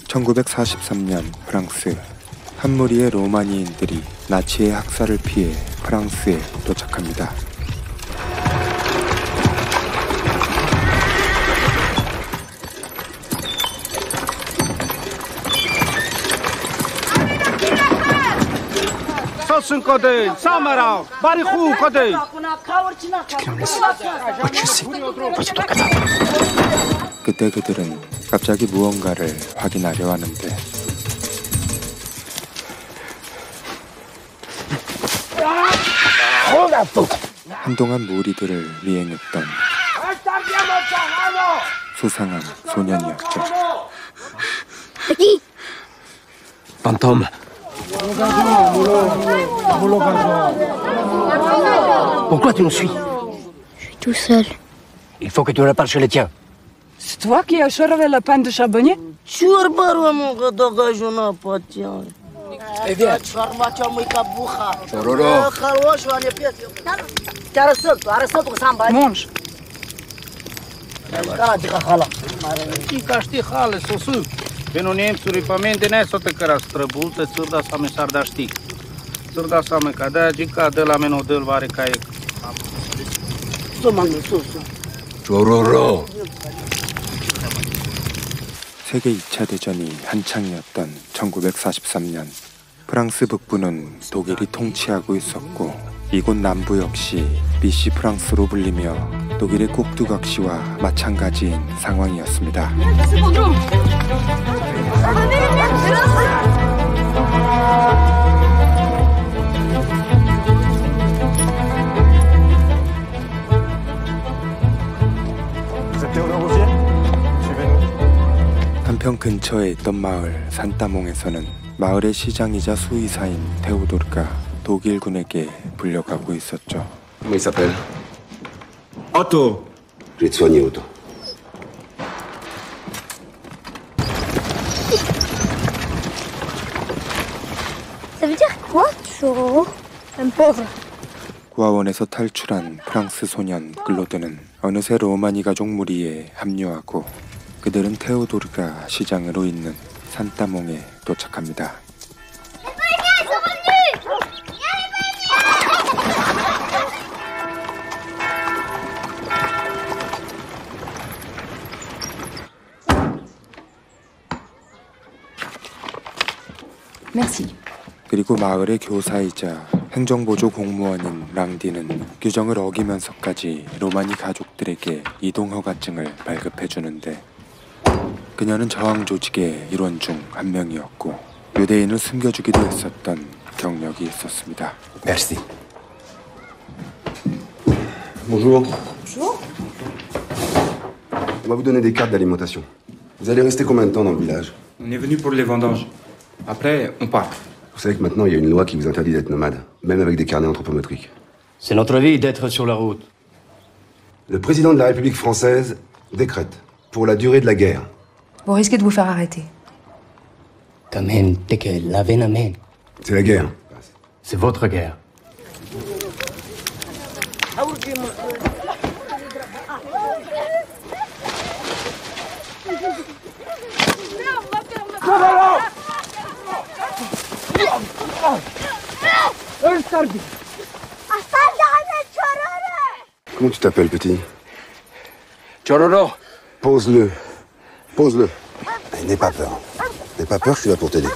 1943년 프랑스, 한 무리의 로마니인들이 나치의 학살을 피해 프랑스에 도착합니다. 그때 그들은 갑자기 무언가를 확인하려 하는데 한동안 무리들을 미행했던 수상한 소년이었죠. Fantôme. Pourquoi tu nous suis? Je suis tout seul. Il faut que tu repartes chez les tiens. C'est toi qui as servi le pain de charbonnier? Eh bien. Chororo. Mange. Pentru nemțuri păminte ne să te căra străbultă țurda sa me sar da știc. Țurda sa me cada gica de la menodel vare caie. Chororo. 세계 2차 대전이 한창이었던 1943년, 프랑스 북부는 독일이 통치하고 있었고 이곳 남부 역시 비시 프랑스로 불리며 독일의 꼭두각시와 마찬가지인 상황이었습니다. 한편 근처에 있던 마을 산따몽에서는 마을의 시장이자 수의사인 테오도르가 독일군에게 불려가고 있었죠. Comment il s'appelle? Otto. Je vais te soigner, Otto. Ça veut dire quoi, Choro? Un pauvre. 구하원에서 탈출한 프랑스 소년 클로드는 어느새 로마니 가족 무리에 합류하고 그들은 테오도르가 시장으로 있는 산따몽에 도착합니다. Merci. 그리고 마을의 교사이자 행정보조 공무원인 랑디는 규정을 어기면서까지 로마니 가족들에게 이동 허가증을 발급해주는데 그녀는 저항 조직의 일원 중 한 명이었고 유대인을 숨겨주기도 했었던 경력이 있었습니다. Merci. Bonjour. Bonjour. On va vous donner des cartes d'alimentation. Vous allez rester combien de temps dans le village? On est venu pour les vendanges. Après, on part. Vous savez que maintenant, il y a une loi qui vous interdit d'être nomade, même avec des carnets anthropométriques. C'est notre vie d'être sur la route. Le président de la République française décrète, pour la durée de la guerre. Vous risquez de vous faire arrêter. Quand même, t'es que la veine amène. C'est la guerre. C'est votre guerre. Comment tu t'appelles, petit? Chororo. Pose-le. Pose-le. N'aie pas peur. N'aie pas peur, je suis là pour t'aider.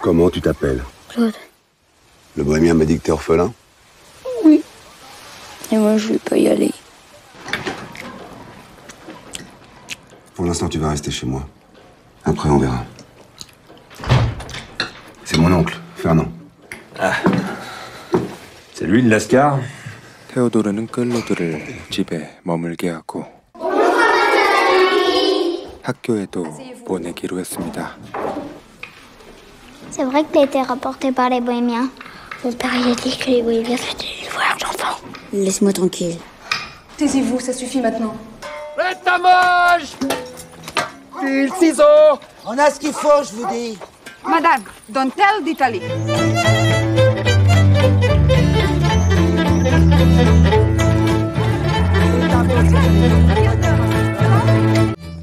Comment tu t'appelles? Claude. Le bohémien m'a dit que t'es orphelin. Oui. Et moi, je vais pas y aller. Pour l'instant, tu vas rester chez moi. Après, on verra. C'est mon oncle, Fernand. Ah. C'est lui le lascar? 테오도르는 클로드를 집에 머물게 하고 학교에도 보내기로 했습니다. C'est vrai que t'as été rapporté par les bohémiens. Mon père il a dit que les bohémiens c'était des voleurs d'enfants. Laisse-moi tranquille. Taisez-vous, ça suffit maintenant. Il ciseau. On a ce qu'il faut, je vous dis. Madame, dentelle d'Italie.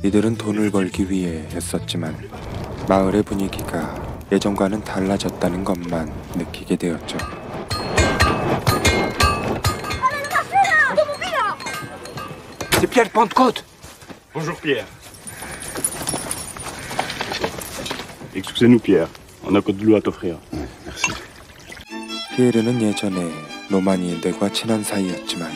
이들은 돈을 벌기 위해 했었지만 마을의 분위기가 예전과는 달라졌다는 것만 느끼게 되었죠. C'est Pierre Pentecôte. Bonjour Pierre. Excusez-nous Pierre, on a que de l'eau à t'offrir. Merci. 피에르는 예전에 로마니인들과 친한 사이였지만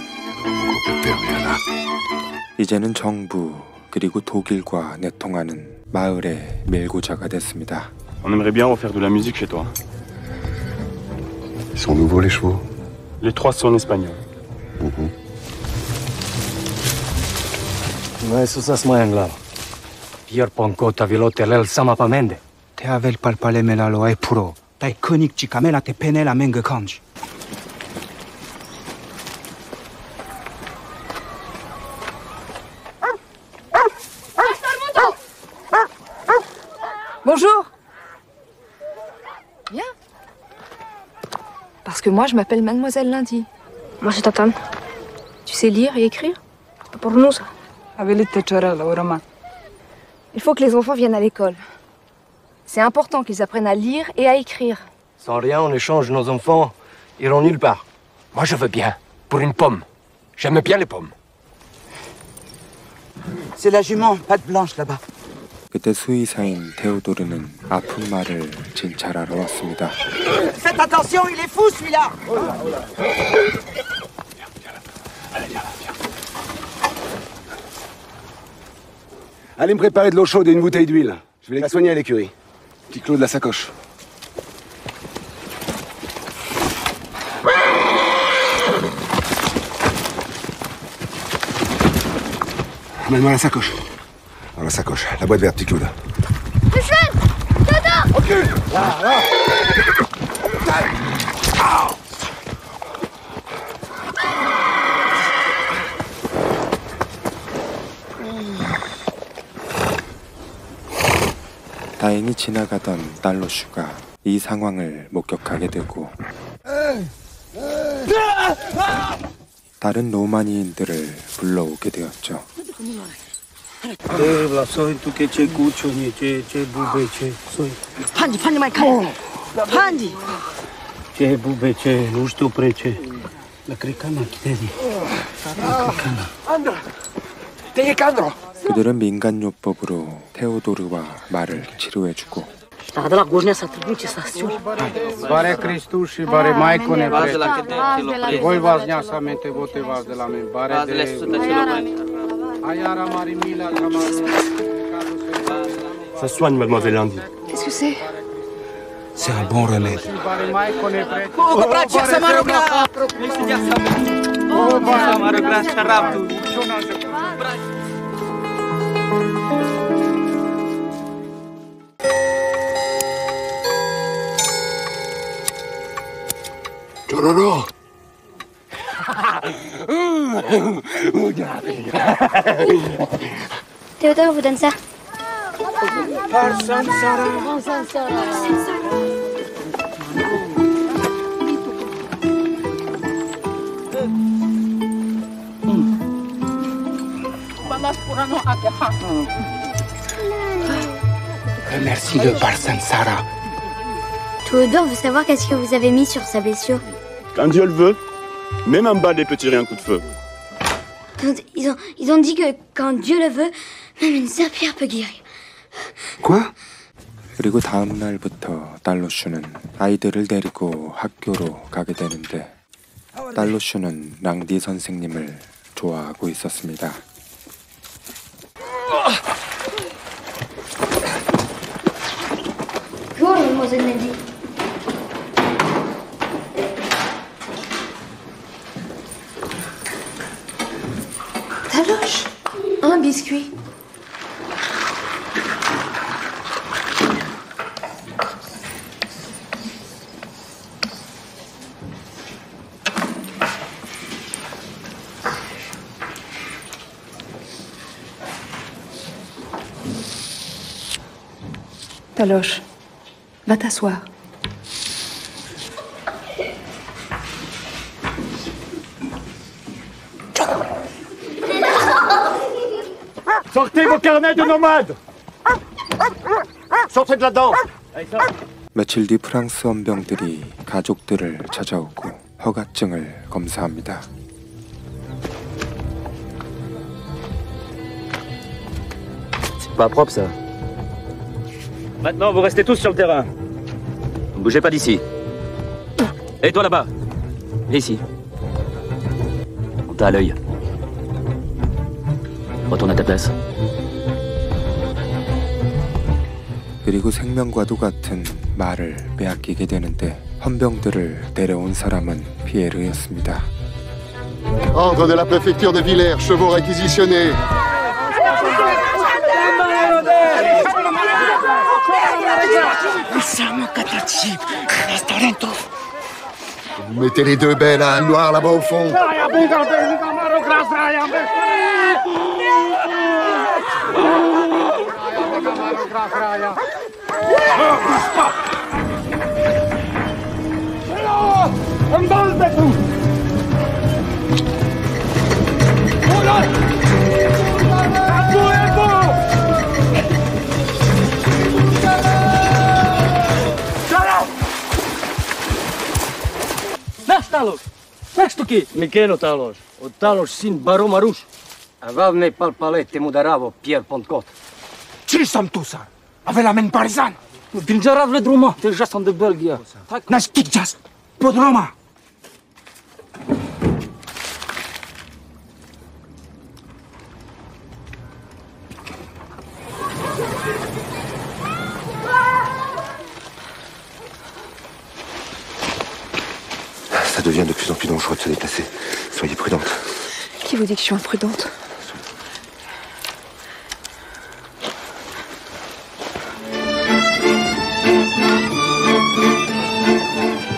이제는 정부 그리고 독일과 내통하는 마을의 밀고자가 됐습니다. On aimerait bien refaire de la musique chez toi. Ils sont nouveaux les chevaux? Les trois sont espagnols. No eso es muy claro. Pierre Poncota vilotelel sama pamende. Te avel palpalemela lo ai puro. Tai konik chikamela te penela menge kanji. Bonjour. Bien. Parce que moi, je m'appelle Mademoiselle Lundi. Moi, c'est ta tante. Tu sais lire et écrire? C'est pas pour nous, ça. Il faut que les enfants viennent à l'école. C'est important qu'ils apprennent à lire et à écrire. Sans rien en échange, nos enfants iront nulle part. Moi, je veux bien. Pour une pomme. J'aime bien les pommes. C'est la jument, patte blanche là-bas. 그때 수의사인 테오도르는 아픈 말을 진찰하러 왔습니다. Faites attention, il est fou celui-là. Allez me préparer de l'eau chaude et une bouteille d'huile. Je vais la soigner à l'écurie. Petit Claude, la sacoche. Amène-moi la sacoche. Dans la sacoche, la boîte verte, petit Claude. Recule. Là. 다행히 지나가던 달로슈가 이 상황을 목격하게 되고 다른 로마니인들을 불러오게 되었죠. Pandi mai caro. Pandi. Ce bube, ce nu știu prece. La cricana, chitedi. 그들은 민간요법으로 테오도르와 말을 치료해주고 Bare Hristos și bare Maicone prece. Voi v-ați neasamente votevați de la mine. Bare de... Aiara Marimila, Ça soigne, Mademoiselle Lundi. Qu'est-ce que c'est? C'est un bon remède. bare Maicone prece. Tororo. Théodore vous donne ça. Remercie le Barsansara. Théodore veut savoir qu'est-ce que vous avez mis sur sa blessure. Quand Dieu le veut, même en bas des petits rien coup de feu. Ils ont dit que quand Dieu le veut, même une serpillère peut guérir. Quoi? 그리고 다음 날부터 달로슈는 아이들을 데리고 학교로 가게 되는데 달로슈는 랑디 선생님을 좋아하고 있었습니다. Bonjour, mademoiselle Lundi. Taloche. Un biscuit. Taloche, va t'asseoir. Sortez vos carnets de nomades. Sortez de là-dedans. 며칠 뒤 프랑스 헌병들이 가족들을 찾아오고 허가증을 검사합니다. C'est pas propre, ça. Maintenant, vous restez tous sur le terrain. Ne bougez pas d'ici. Et toi là-bas. Ici. On t'a à l'œil. Retourne à ta place. 그리고 생명과도 같은 말을 빼앗기게 되는데 헌병들을 데려온 사람은 피에르였습니다. Ordre de la préfecture de Villers, chevaux réquisitionnés. Vous mettez les deux belles à un noir là-bas au fond. Talos! Näkstuki! Mikä on talos? On talos sin baro marus. Avavne palpale te mudaravo Pierre Pontcot. Cine sunt tu, sar? Ave la men parizan! Vinjarav le druma, te jasson de Belgia. Nas kikjas! Podroma! Ça devient de plus en plus dangereux de se déplacer. Soyez prudente. Qui vous dit que je suis imprudente?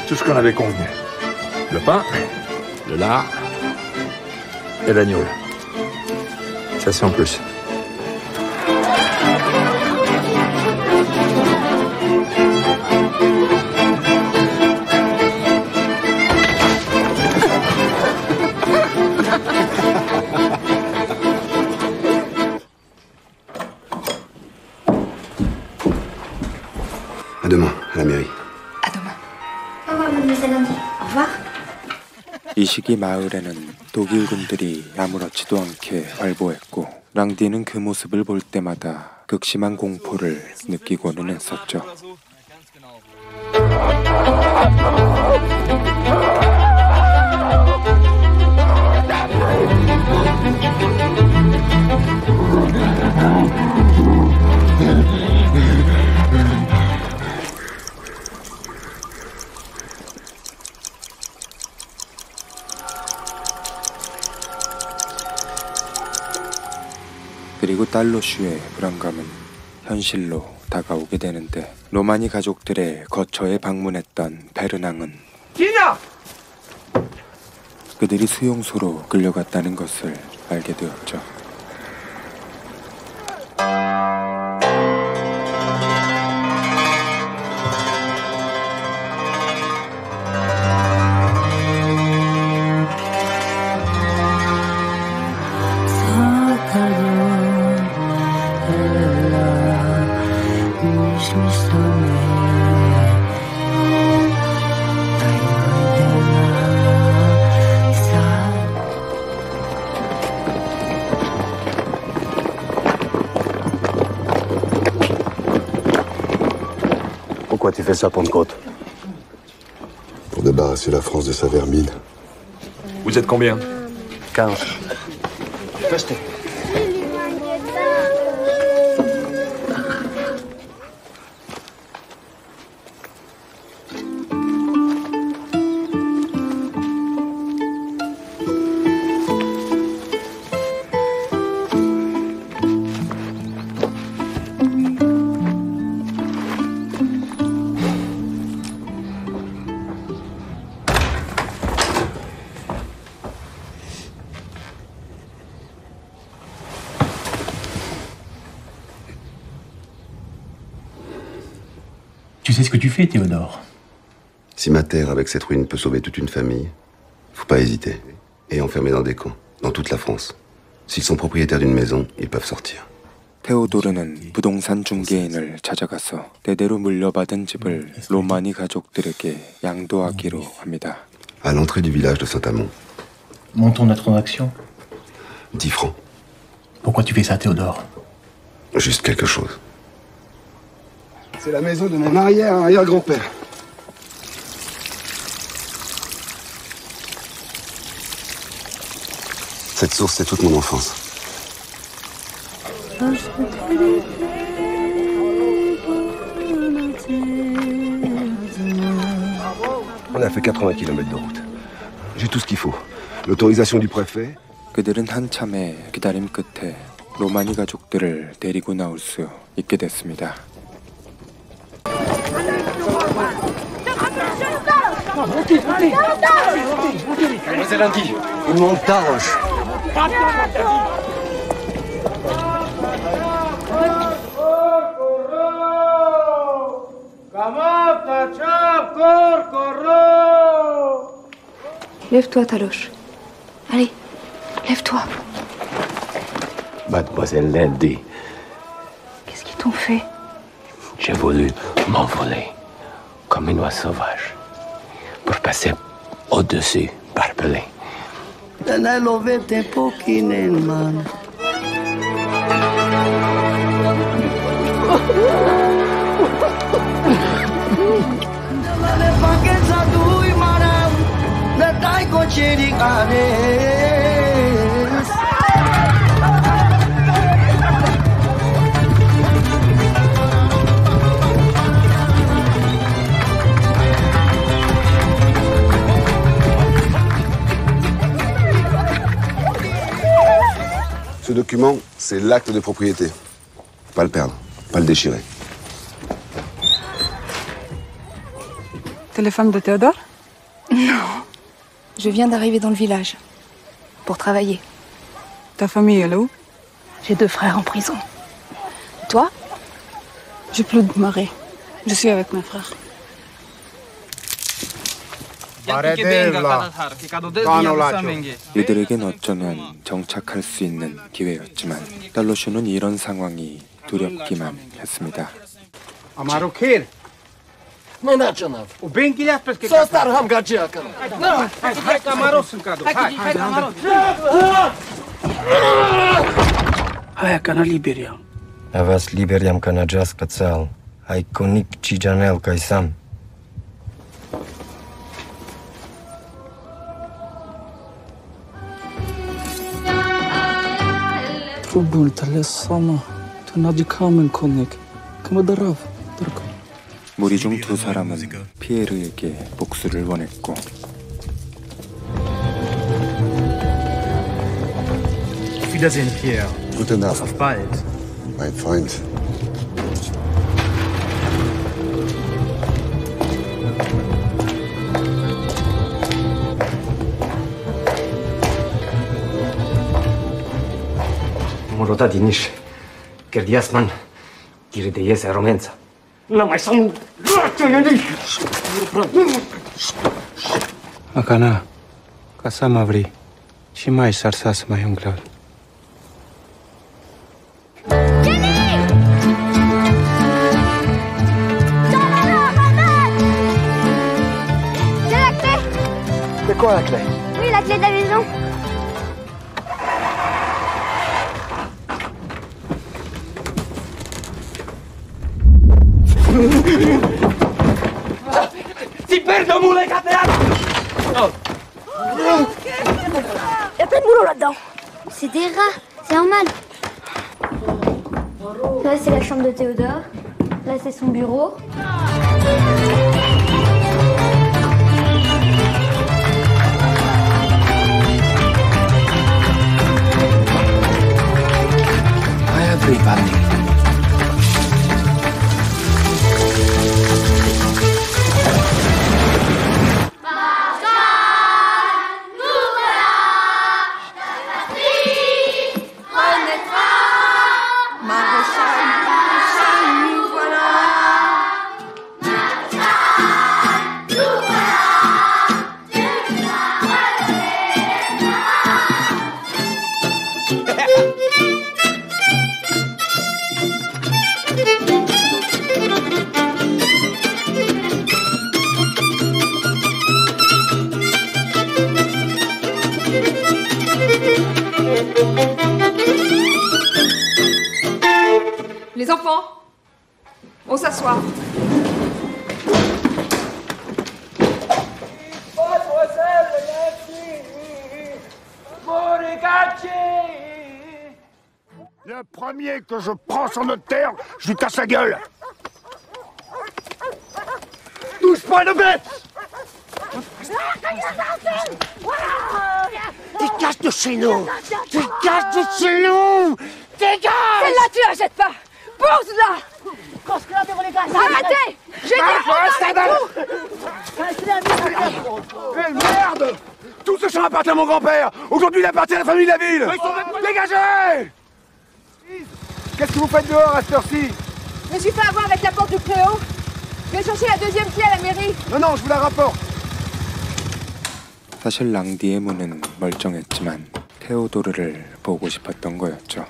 Tout ce qu'on avait convenu. Le pain, le lard et l'agneau. Ça c'est en plus. À demain, à la mairie. À demain. Au revoir, mademoiselle Andy. Au revoir. 이 시기 마을에는 독일군들이 아무렇지도 않게 활보했고 랑디는 그 모습을 볼 때마다 극심한 공포를 느끼고는 했었죠. 그리고 달로슈의 불안감은 현실로 다가오게 되는데 로마니 가족들의 거처에 방문했던 베르낭은 그들이 수용소로 끌려갔다는 것을 알게 되었죠. Pourquoi tu fais ça, Pentecôte? Pour débarrasser la France de sa vermine. Vous êtes combien? 15. Restez. Tu sais ce que tu fais, Théodore? Si ma terre, avec cette ruine, peut sauver toute une famille, faut pas hésiter. Et enfermer dans des camps, dans toute la France. S'ils sont propriétaires d'une maison, ils peuvent sortir. 테오도르는 부동산 중개인을 찾아가서 대대로 물려받은 집을 로마니 가족들에게 양도하기로 합니다. À l'entrée du village de Saint-Amand. Montons notre transaction. 10 francs. Pourquoi tu fais ça, Théodore? Juste quelque chose. C'est la maison de mon arrière-grand-père. Cette source, c'est toute mon enfance. On a fait 80 km de route. J'ai tout ce qu'il faut. L'autorisation du préfet. 그들은 한참의 기다림 끝에 로마니 가족들을 데리고 나올 수 있게 됐습니다. Mademoiselle Andy, une montagne. Lève-toi, Taloche. Allez, lève-toi. Mademoiselle Landy, Qu'est-ce qu'ils t'ont fait? j'ai voulu m'envoler comme une oie sauvage pour passer au-dessus par Belém. Nel lovete pochine in mano. Le paghezza dui maram, le dai coceri canes. Ce document, c'est l'acte de propriété. Pas le perdre, pas le déchirer. T'es la femme de Théodore? Non. Je viens d'arriver dans le village. Pour travailler. Ta famille, elle est où? J'ai 2 frères en prison. Toi? J'ai plus de mari. Je suis avec mes frères. 이들에겐 어쩌면 정착할 수 있는 기회였지만 달로슈는 이런 상황이 두렵기만 했습니다. Amarokhir. Ne canav. U ben gilef peske. So star ham gacıya kana. Hay kamarosun kado. Hay kamaros. Aia kana Liberia. Avas Liberiam kana jazz special. Ai konik cijanel kai sam. Pробунта лесама. 나지 카멘 코넥. 그마다라. 들고. 무리 중 2 사람은 피에르에게 복수를 원했고 Auf Wiedersehen, Pierre. Gute Nacht. Auf bald. Mein Freund. Moroda diniș. Kerdiasman. Tiri de iese romența. La mai sunt. Akana. Kasamavri. Și mai sarsas mai unglal. C'est quoi la clé? Oui, la clé de la maison. Ti perdo, mule, cateat! Y a pas de boulot là-dedans. C'est des rats, c'est normal. Là, c'est la chambre de Théodore. Là, c'est son bureau. Hi everybody. Les enfants, on s'assoit. Le premier que je prends sur notre terre, je lui casse la gueule. Touche pas le bête. Dégage de chez nous. Dégage de chez nous. Dégage. Celle-là, tu la jettes pas. Pose-la. Arrêtez. J'ai dit Eh merde. Tout ce champ appartient à mon grand-père. Aujourd'hui, il appartient à la famille de la ville. Dégagez. Qu'est-ce que vous faites dehors à cette heure-ci? Je me suis fait avoir avec la porte du préau. Je vais chercher la deuxième clé à la mairie. Non, je vous la rapporte. 사실 랑디의 문은 멀쩡했지만 테오도르를 보고 싶었던 거였죠.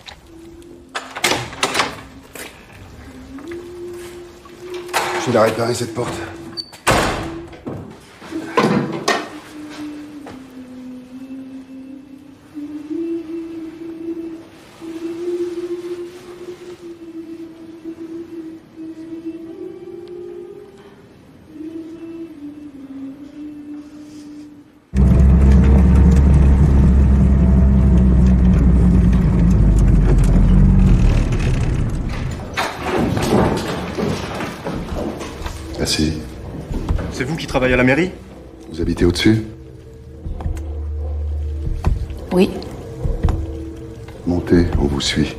Je vais la réparer, cette porte. Merci. C'est vous qui travaillez à la mairie? Vous habitez au-dessus? Oui. Montez, on vous suit.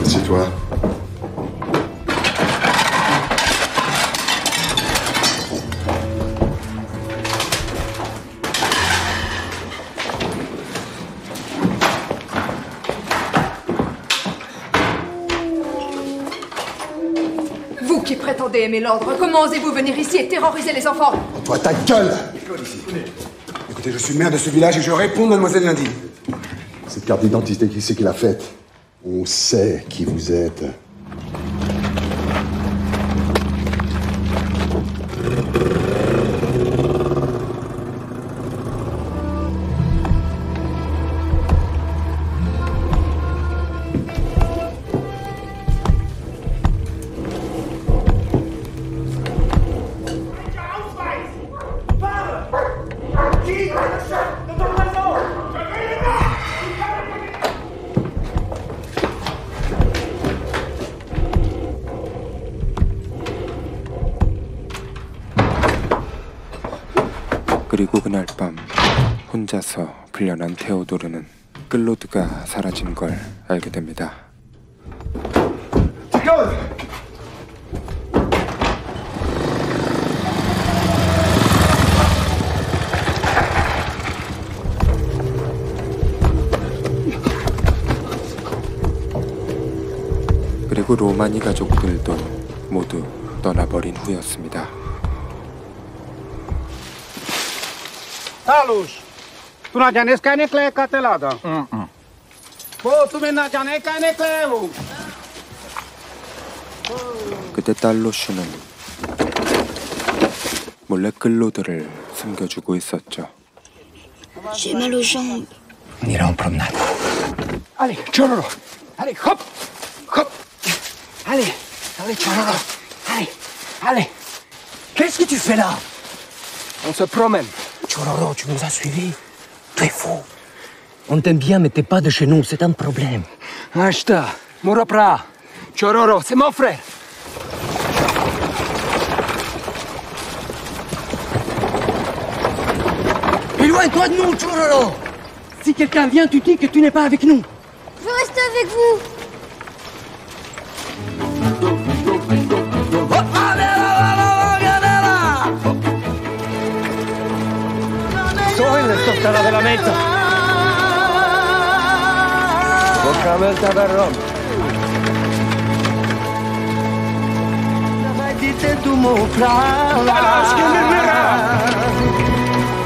Assieds-toi. Vous qui prétendez aimer l'ordre, comment osez-vous venir ici et terroriser les enfants? Toi, ta gueule! Écoutez, je suis maire de ce village et je réponds, mademoiselle Nadine. Cette carte d'identité, qui c'est qui l'a faite? On sait qui vous êtes. 그리고 그날 밤 혼자서 불려난 테오도르는 클로드가 사라진 걸 알게 됩니다. 그리고 로마니 가족들도 모두 떠나버린 후였습니다. Talush, tu n-a janes ca neclea catelada. Po, tu n-a janes ca neclea. 그때 달로슈는 몰래 클로드를 숨겨주고 있었죠. J'ai mal aux jambes. On ira en promenade. Allez, Chororo. Allez, hop, hop. Allez, allez, Chororo. Allez, allez. Qu'est-ce que tu fais là? On se promène. Chororo, tu nous as suivis. Tu es fou. On t'aime bien, mais t'es pas de chez nous, c'est un problème. Ashta, Muropra. Chororo, c'est mon frère. Éloigne-toi de nous, Chororo. Si quelqu'un vient, tu dis que tu n'es pas avec nous. Je veux rester avec vous. Stop de la meta. Bocamel tabarrom.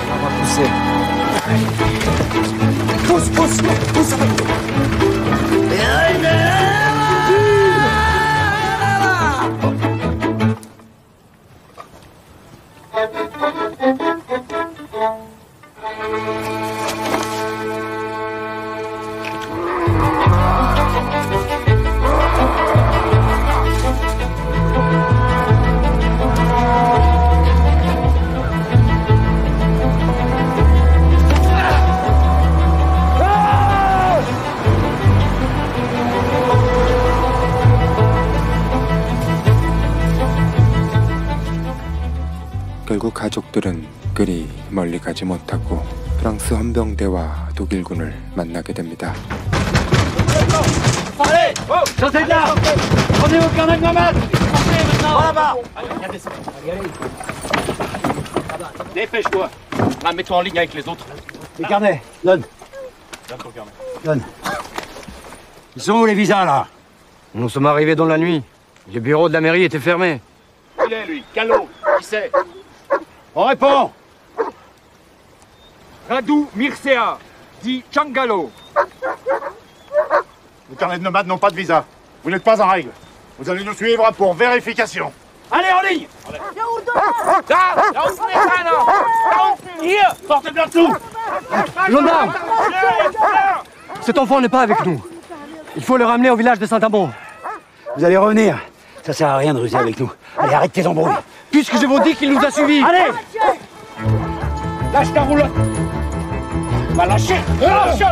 On va pousser. Pousse, pousse, pousse. 결국 가족들은 그리 멀리 가지 못하고 프랑스 헌병대와 독일군을 만나게 됩니다. Allez, sortez de là. Prenez vos carnets de nomades. Sortez maintenant. Là-bas. Allez, regardez ça. Allez. Dépêche-toi. Là, mets-toi en ligne avec les autres. Les carnets, donne. Donne ton carnet. Donne. Ils sont où les visas là? Nous sommes arrivés dans la nuit. Les bureaux de la mairie étaient fermés. Il est lui, Callot. Qui c'est? On répond. Radou Mircea, dit Changalo. Les carnets de nomades n'ont pas de visa. Vous n'êtes pas en règle. Vous allez nous suivre pour vérification. Allez, en ligne. Portez bien tout. Gendarme! Cet enfant n'est pas avec nous. Il faut le ramener au village de Saint-Amand. Vous allez revenir. Ça sert à rien de ruser avec nous. Allez, arrête tes embrouilles. Puisque je vous dis qu'il nous a suivis. Allez! Lâche ta roulotte. Va lâcher. Lâche.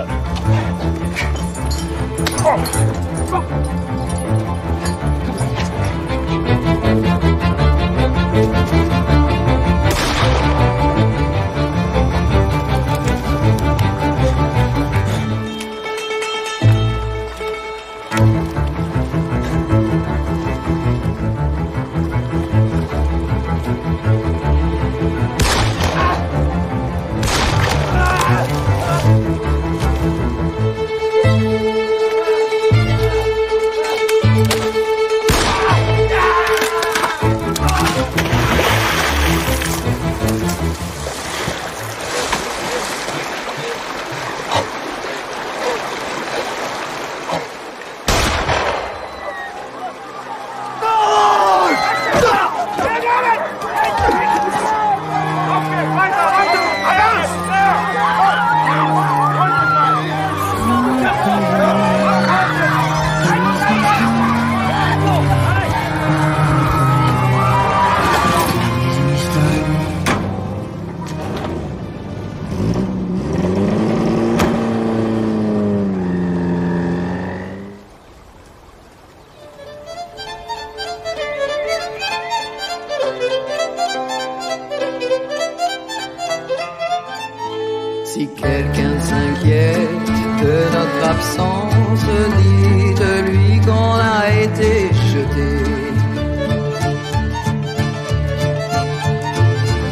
Si quelqu'un s'inquiète de notre absence, dites-lui qu'on a été jeté.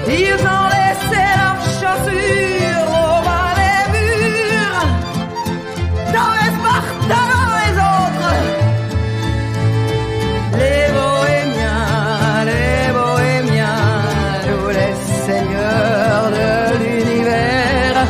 Ils ont laissé leurs chaussures au bas des murs, dans les Spartans les autres. Les bohémiens, nous les seigneurs de l'univers.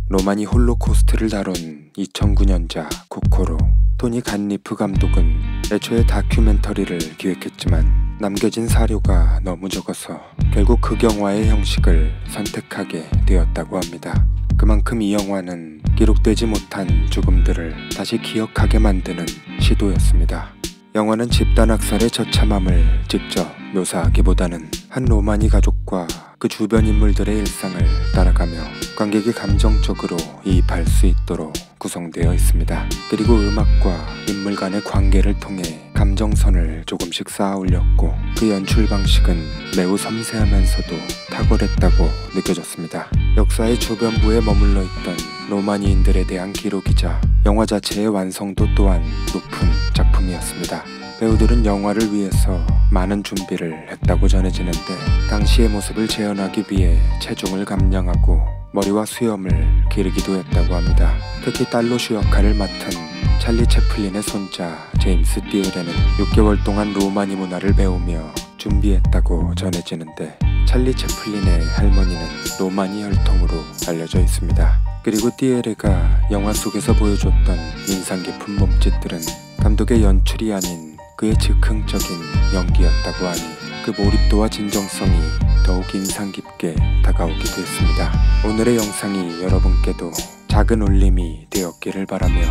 로마니 홀로코스트를 다룬 2009년작 코코로. 토니 간리프 감독은 애초에 다큐멘터리를 기획했지만 남겨진 사료가 너무 적어서 결국 극영화의 형식을 선택하게 되었다고 합니다. 그만큼 이 영화는 기록되지 못한 죽음들을 다시 기억하게 만드는 시도였습니다. 영화는 집단 학살의 처참함을 직접 묘사하기보다는 한 로마니 가족과 그 주변 인물들의 일상을 따라가며 관객이 감정적으로 이입할 수 있도록 구성되어 있습니다. 그리고 음악과 인물 간의 관계를 통해 감정선을 조금씩 쌓아 올렸고 그 연출 방식은 매우 섬세하면서도 탁월했다고 느껴졌습니다. 역사의 주변부에 머물러 있던 로마니인들에 대한 기록이자 영화 자체의 완성도 또한 높은 작품이었습니다. 배우들은 영화를 위해서 많은 준비를 했다고 전해지는데 당시의 모습을 재현하기 위해 체중을 감량하고 머리와 수염을 기르기도 했다고 합니다. 특히 달로슈 역할을 맡은 찰리 채플린의 손자 제임스 띠엘에는 6개월 동안 로마니 문화를 배우며 준비했다고 전해지는데 찰리 채플린의 할머니는 로마니 혈통으로 알려져 있습니다. 그리고 띠에레가 영화 속에서 보여줬던 인상 깊은 몸짓들은 감독의 연출이 아닌 그의 즉흥적인 연기였다고 하니 그 몰입도와 진정성이 더욱 인상 깊게 다가오기도 했습니다. 오늘의 영상이 여러분께도 작은 울림이 되었기를 바라며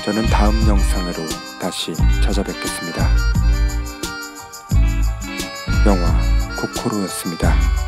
저는 다음 영상으로 다시 찾아뵙겠습니다. 영화 코코로였습니다.